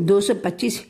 225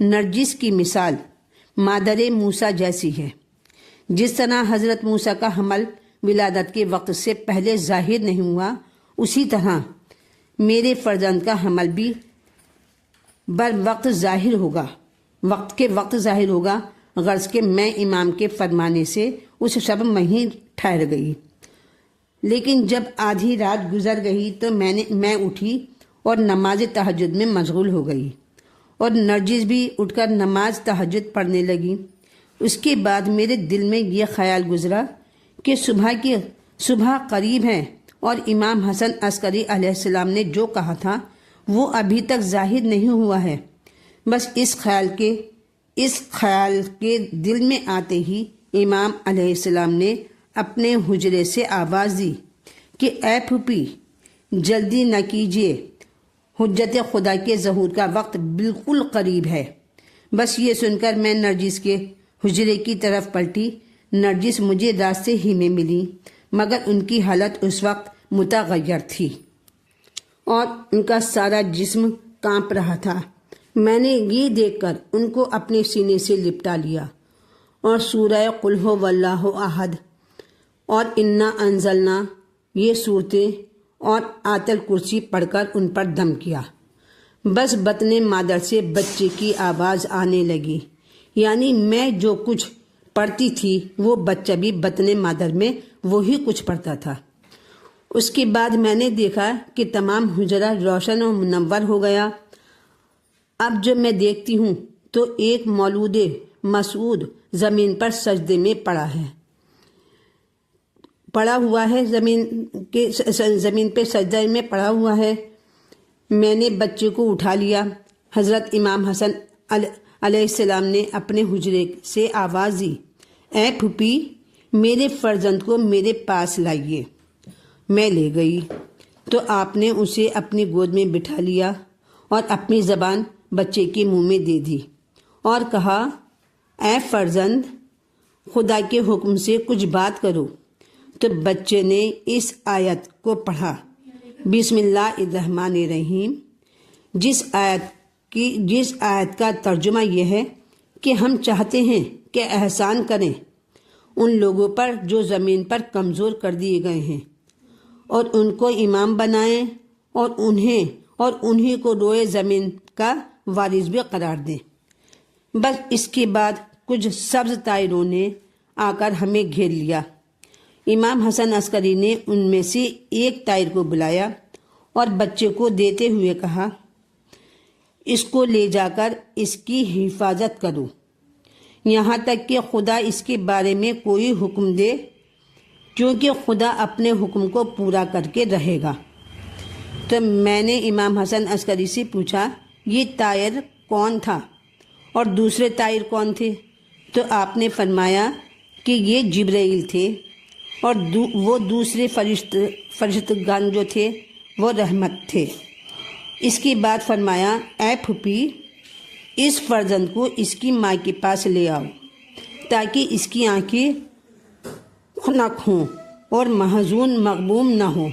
نرجس کی مثال مادر موسیٰ جیسی ہے۔ جس طرح حضرت موسیٰ کا حمل ولادت کے وقت سے پہلے ظاہر نہیں ہوا، اسی طرح میرے فرزند کا حمل بھی بر وقت ظاہر ہوگا، وقت کے وقت ظاہر ہوگا، غرض کہ میں امام کے فرمانے سے اس شب میں ہی ٹھہر گئی۔ لیکن جب آدھی رات گزر گئی تو میں اٹھی اور نماز تہجد میں مشغول ہو گئی، اور نرجس بھی اٹھ کر نماز تہجد پڑھنے لگی۔ اس کے بعد میرے دل میں یہ خیال گزرا کہ صبح قریب ہے اور امام حسن عسکری علیہ السلام نے جو کہا تھا وہ ابھی تک ظاہر نہیں ہوا ہے۔ بس اس خیال کے دل میں آتے ہی امام علیہ السلام نے اپنے حجرے سے آواز دی کہ اے پھوپھی، جلدی نہ کیجیے، حجت خدا کے ظہور کا وقت بالکل قریب ہے۔ بس یہ سن کر میں نرجس کے حجرے کی طرف پلٹی۔ نرجس مجھے راستے ہی میں ملی، مگر ان کی حالت اس وقت متغیر تھی اور ان کا سارا جسم کانپ رہا تھا۔ میں نے یہ دیکھ کر ان کو اپنے سینے سے لپٹا لیا اور سورہ قل ھو واللہ احد اور انا انزلنا یہ صورتیں اور آیت الکرسی پڑھ کر ان پر دم کیا۔ بس بطن مادر سے بچے کی آواز آنے لگی، یعنی میں جو کچھ پڑھتی تھی وہ بچہ بھی بطن مادر میں وہی کچھ پڑھتا تھا۔ اس کے بعد میں نے دیکھا کہ تمام حجرہ روشن و منور ہو گیا۔ اب جب میں دیکھتی ہوں تو ایک مولود مسعود زمین پر سجدے میں پڑا ہوا ہے، زمین پہ سجدے میں پڑا ہوا ہے۔ میں نے بچے کو اٹھا لیا۔ حضرت امام حسن علیہ السلام نے اپنے حجرے سے آواز دی، اے پھوپھی، میرے فرزند کو میرے پاس لائیے۔ میں لے گئی تو آپ نے اسے اپنی گود میں بٹھا لیا اور اپنی زبان بچے کے منہ میں دے دی اور کہا، اے فرزند، خدا کے حکم سے کچھ بات کرو۔ تو بچے نے اس آیت کو پڑھا، بسم اللہ الرحمن الرحیم، جس آیت کا ترجمہ یہ ہے کہ ہم چاہتے ہیں کہ احسان کریں ان لوگوں پر جو زمین پر کمزور کر دیے گئے ہیں، اور ان کو امام بنائیں اور انہیں کو روئے زمین کا وارث بھی قرار دیں۔ بس اس کے بعد کچھ سبز طائروں نے آ کر ہمیں گھیر لیا۔ امام حسن عسکری نے ان میں سے ایک طائر کو بلایا اور بچے کو دیتے ہوئے کہا، اس کو لے جا کر اس کی حفاظت کرو یہاں تک کہ خدا اس کے بارے میں کوئی حکم دے، کیونکہ خدا اپنے حکم کو پورا کر کے رہے گا۔ تو میں نے امام حسن عسکری سے پوچھا، یہ طائر کون تھا اور دوسرے طائر کون تھے؟ تو آپ نے فرمایا کہ یہ جبرائیل تھے اور وہ دوسرے فرشتگان جو تھے وہ رحمت تھے۔ اس کے بعد فرمایا، اے پھوپھی، اس فرزند کو اس کی ماں کے پاس لے آؤ تاکہ اس کی آنکھیں خنک ہوں اور محزون مغموم نہ ہو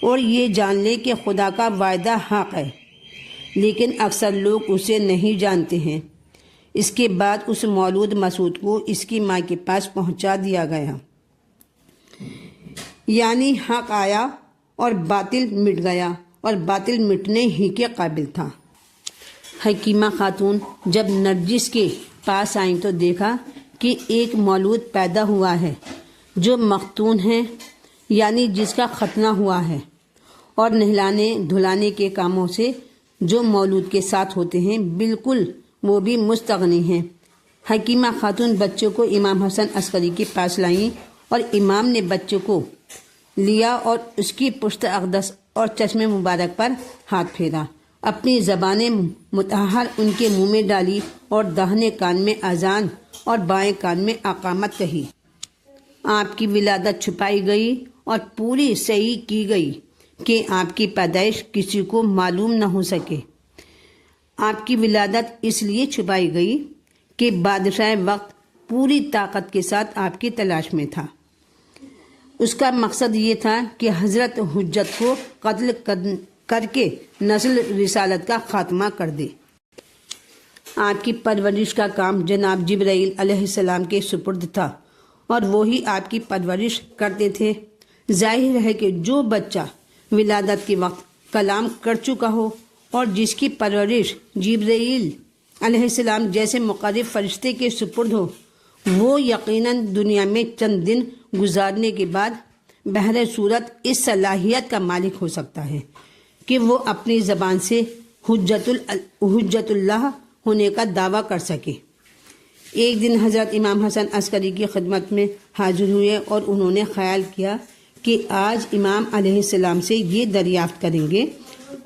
اور یہ جان لے کہ خدا کا وعدہ حق ہے، لیکن اکثر لوگ اسے نہیں جانتے ہیں۔ اس کے بعد اس مولود مسعود کو اس کی ماں کے پاس پہنچا دیا گیا، یعنی حق آیا اور باطل مٹ گیا اور باطل مٹنے ہی کے قابل تھا۔ حکیمہ خاتون جب نرجس کے پاس آئیں تو دیکھا کہ ایک مولود پیدا ہوا ہے جو مختون ہے، یعنی جس کا ختنہ ہوا ہے، اور نہلانے دھلانے کے کاموں سے جو مولود کے ساتھ ہوتے ہیں بالکل وہ بھی مستغنی ہیں۔ حکیمہ خاتون بچوں کو امام حسن عسکری کے پاس لائیں اور امام نے بچوں کو لیا اور اس کی پشت اقدس اور چشم مبارک پر ہاتھ پھیرا، اپنی زبان مطہر ان کے منہ میں ڈالی اور داہنے کان میں اذان اور بائیں کان میں اقامت کہی۔ آپ کی ولادت چھپائی گئی اور پوری صحیح کی گئی کہ آپ کی پیدائش کسی کو معلوم نہ ہو سکے۔ آپ کی ولادت اس لیے چھپائی گئی کہ بادشاہ وقت پوری طاقت کے ساتھ آپ کی تلاش میں تھا۔ اس کا مقصد یہ تھا کہ حضرت حجت کو قتل کر کے نسل رسالت کا خاتمہ کر دے۔ آپ کی پرورش کا کام جناب جبرائیل علیہ السلام کے سپرد تھا اور وہی آپ کی پرورش کرتے تھے۔ ظاہر ہے کہ جو بچہ ولادت کے وقت کلام کر چکا ہو اور جس کی پرورش جبرائیل علیہ السلام جیسے مقرب فرشتے کے سپرد ہو، وہ یقیناً دنیا میں چند دن گزارنے کے بعد بہر صورت اس صلاحیت کا مالک ہو سکتا ہے کہ وہ اپنی زبان سے حجت اللہ ہونے کا دعویٰ کر سکے۔ ایک دن حضرت امام حسن عسکری کی خدمت میں حاضر ہوئے اور انہوں نے خیال کیا کہ آج امام علیہ السلام سے یہ دریافت کریں گے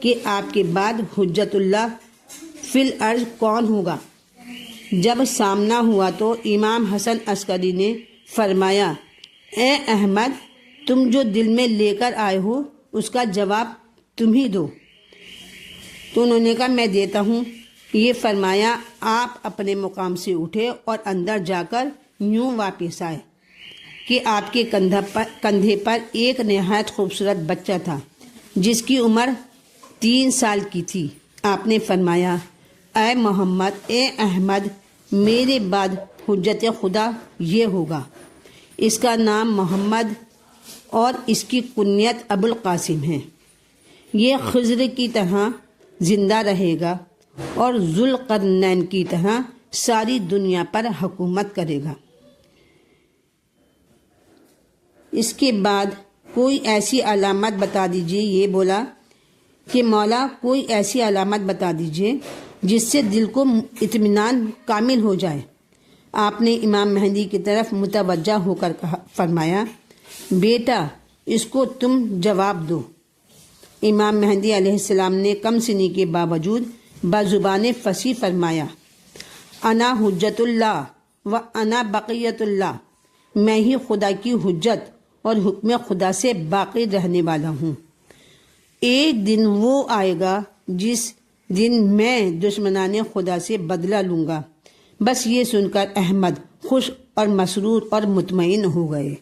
کہ آپ کے بعد حجت اللہ فی الارض کون ہوگا۔ جب سامنا ہوا تو امام حسن عسکری نے فرمایا، اے احمد، تم جو دل میں لے کر آئے ہو اس کا جواب تم ہی دو۔ تو انہوں نے کہا، میں دیتا ہوں۔ یہ فرمایا آپ اپنے مقام سے اٹھے اور اندر جا کر یوں واپس آئے کہ آپ کے کندھے پر ایک نہایت خوبصورت بچہ تھا جس کی عمر 3 سال کی تھی۔ آپ نے فرمایا، اے محمد، اے احمد، میرے بعد حجت خدا یہ ہوگا، اس کا نام محمد اور اس کی کنیت ابو القاسم ہے۔ یہ خضر کی طرح زندہ رہے گا اور ذوالقرنین کی طرح ساری دنیا پر حکومت کرے گا۔ اس کے بعد کوئی ایسی علامت بتا دیجئے۔ یہ بولا کہ مولا کوئی ایسی علامت بتا دیجئے جس سے دل کو اطمینان کامل ہو جائے۔ آپ نے امام مہدی کی طرف متوجہ ہو کر فرمایا، بیٹا اس کو تم جواب دو۔ امام مہدی علیہ السلام نے کم سنی کے باوجود بزبان فصیح فرمایا، انا حجت اللہ و انا بقیت اللہ، میں ہی خدا کی حجت اور حکم خدا سے باقی رہنے والا ہوں۔ ایک دن وہ آئے گا جس دن میں دشمنان خدا سے بدلہ لوں گا۔ بس یہ سن کر احمد خوش اور مسرور اور مطمئن ہو گئے،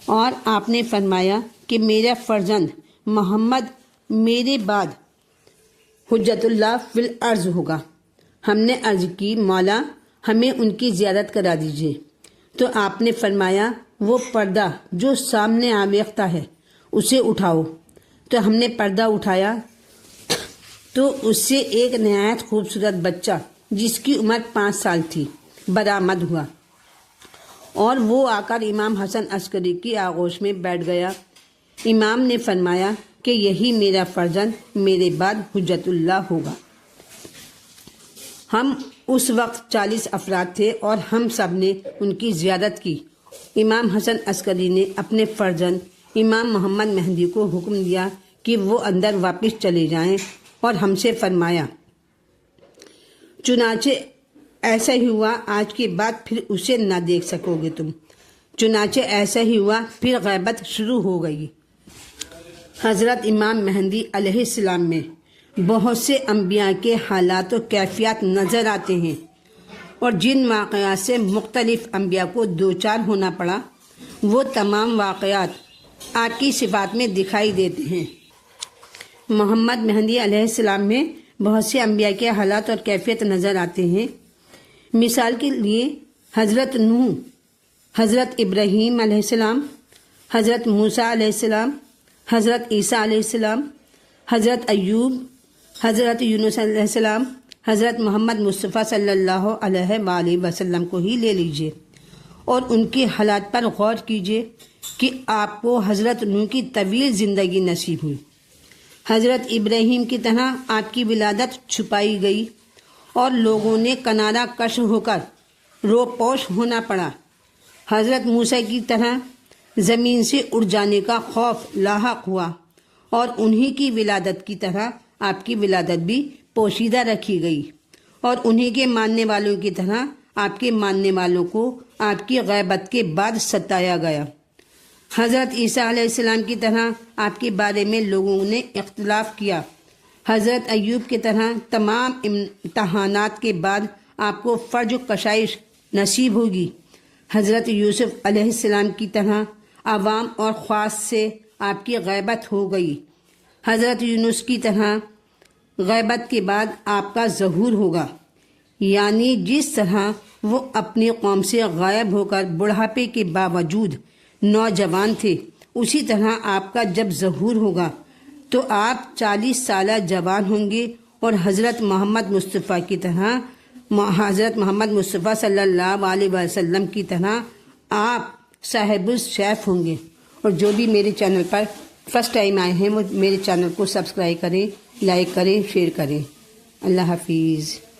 اور آپ نے فرمایا کہ میرا فرزند محمد میرے بعد حجت اللہ فی الارض ہوگا۔ ہم نے عرض کی، مولا ہمیں ان کی زیارت کرا دیجیے۔ تو آپ نے فرمایا، وہ پردہ جو سامنے آویختہ ہے اسے اٹھاؤ۔ تو ہم نے پردہ اٹھایا تو اس سے ایک نہایت خوبصورت بچہ جس کی عمر 5 سال تھی برآمد ہوا، اور وہ آ کر امام حسن عسکری کی آغوش میں بیٹھ گیا۔ امام نے فرمایا کہ یہی میرا فرزند میرے بعد حجت اللہ ہوگا۔ ہم اس وقت 40 افراد تھے اور ہم سب نے ان کی زیارت کی۔ امام حسن عسکری نے اپنے فرزند امام محمد مہدی کو حکم دیا کہ وہ اندر واپس چلے جائیں، اور ہم سے فرمایا، چنانچہ ایسا ہی ہوا، آج کے بعد پھر اسے نہ دیکھ سکو گے تم۔ چنانچہ ایسا ہی ہوا، پھر غیبت شروع ہو گئی۔ حضرت امام مہدی علیہ السلام میں بہت سے انبیاء کے حالات و کیفیات نظر آتے ہیں، اور جن واقعات سے مختلف انبیاء کو دوچار ہونا پڑا وہ تمام واقعات آپ کی صفات میں دکھائی دیتے ہیں۔ محمد مہدی علیہ السلام میں بہت سے انبیاء کے حالات اور کیفیت نظر آتے ہیں۔ مثال کے لیے حضرت نوح، حضرت ابراہیم علیہ السلام، حضرت موسیٰ علیہ السلام، حضرت عیسیٰ علیہ السلام، حضرت ایوب، حضرت یونس علیہ السلام، حضرت محمد مصطفیٰ صلی اللہ علیہ وآلہ وسلم کو ہی لے لیجئے اور ان کے حالات پر غور کیجئے کہ آپ کو حضرت نوح کی طویل زندگی نصیب ہوئی، حضرت ابراہیم کی طرح آپ کی ولادت چھپائی گئی اور لوگوں نے کنارہ کش ہو کر روپوش ہونا پڑا، حضرت موسیٰ کی طرح زمین سے اڑ جانے کا خوف لاحق ہوا، اور انہی کی ولادت کی طرح آپ کی ولادت بھی پوشیدہ رکھی گئی، اور انہی کے ماننے والوں کی طرح آپ کے ماننے والوں کو آپ کی غیبت کے بعد ستایا گیا۔ حضرت عیسیٰ علیہ السلام کی طرح آپ کے بارے میں لوگوں نے اختلاف کیا، حضرت ایوب کی طرح تمام امتحانات کے بعد آپ کو فرج و کشائش نصیب ہوگی، حضرت یوسف علیہ السلام کی طرح عوام اور خاص سے آپ کی غیبت ہو گئی، حضرت یونس کی طرح غیبت کے بعد آپ کا ظہور ہوگا۔ یعنی جس طرح وہ اپنی قوم سے غائب ہو کر بڑھاپے کے باوجود نوجوان تھے، اسی طرح آپ کا جب ظہور ہوگا تو آپ 40 سالہ جوان ہوں گے اور حضرت محمد مصطفیٰ کی طرح، حضرت محمد مصطفیٰ صلی اللہ علیہ وسلم کی طرح آپ صاحب السیف ہوں گے۔ اور جو بھی میرے چینل پر فرسٹ ٹائم آئے ہیں وہ میرے چینل کو سبسکرائب کریں، لائک کریں، شیئر کریں۔ اللہ حافظ۔